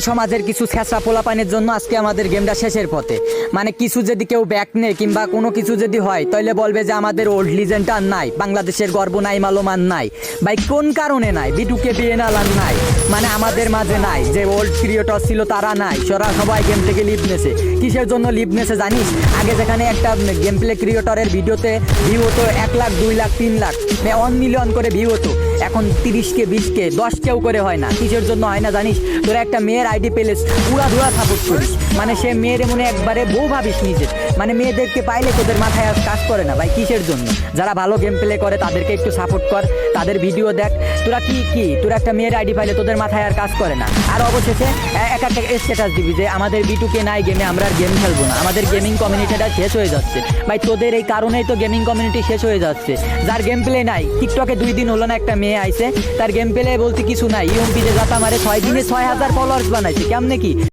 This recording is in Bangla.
সমাজের কিছু ছেঁচড়া পোলাপানের জন্য আজকে আমাদের গেমটা শেষের পথে। মানে কিছু যদি কেউ ব্যাক নেয় কিংবা কোনো কিছু যদি হয় তাহলে বলবে যে আমাদের ওল্ড লিজেন্ড আর নাই, বাংলাদেশের গর্ব নাই, মালোমান নাই। ভাই কোন কারণে নাই? বিটুকে বিএনএল আর নাই, মানে আমাদের মাঝে নাই। যে ওল্ড ক্রিয়েটর ছিল তারা নাই, সবাই গেম থেকে লিভ নেছে। কিসের জন্য লিভ নেছে জানিস? আগে যেখানে একটা গেম প্লে ক্রিয়েটরের ভিডিওতে ভিউ হতো 1 লাখ 2 লাখ 3 লাখ 1 মিলিয়ন করে ভিউ হতো, এখন 30কে 20কে 10কেও করে হয় না। কিসের জন্য হয় না জানিস? তোরা একটা মেয়ের আইডি পেলেস পুরা ধুরা সাপোর্ট করিস, মানে সে মেয়ের মনে একবারে বউ ভাবিস নিজের, মানে মেয়েদেরকে পাইলে তোদের মাথায় আর কাজ করে না। ভাই কিসের জন্য? যারা ভালো গেম প্লে করে তাদেরকে একটু সাপোর্ট কর, তাদের ভিডিও দেখ। তোরা একটা মেয়ের আইডি পাইলে তোদের মাথায় আর কাজ করে না। আর অবশেষে একটা স্ট্যাটাস দিবি যে আমাদের বিটুকে নাই গেমে, আমরা আর গেম খেলবো না, আমাদের গেমিং কমিউনিটিটা শেষ হয়ে যাচ্ছে। ভাই তোদের এই কারণেই তো গেমিং কমিউনিটি শেষ হয়ে যাচ্ছে। যার গেম প্লে নাই, টিকটকে 2 দিন হলো না একটা মেয়ে আইছে, তার গেম প্লে বলতে কিছু নাই, ইউএমপি যে যাতা মারে 6 দিনে 6000 ফলোয়ার্স বানাইছে, কেমনে কি?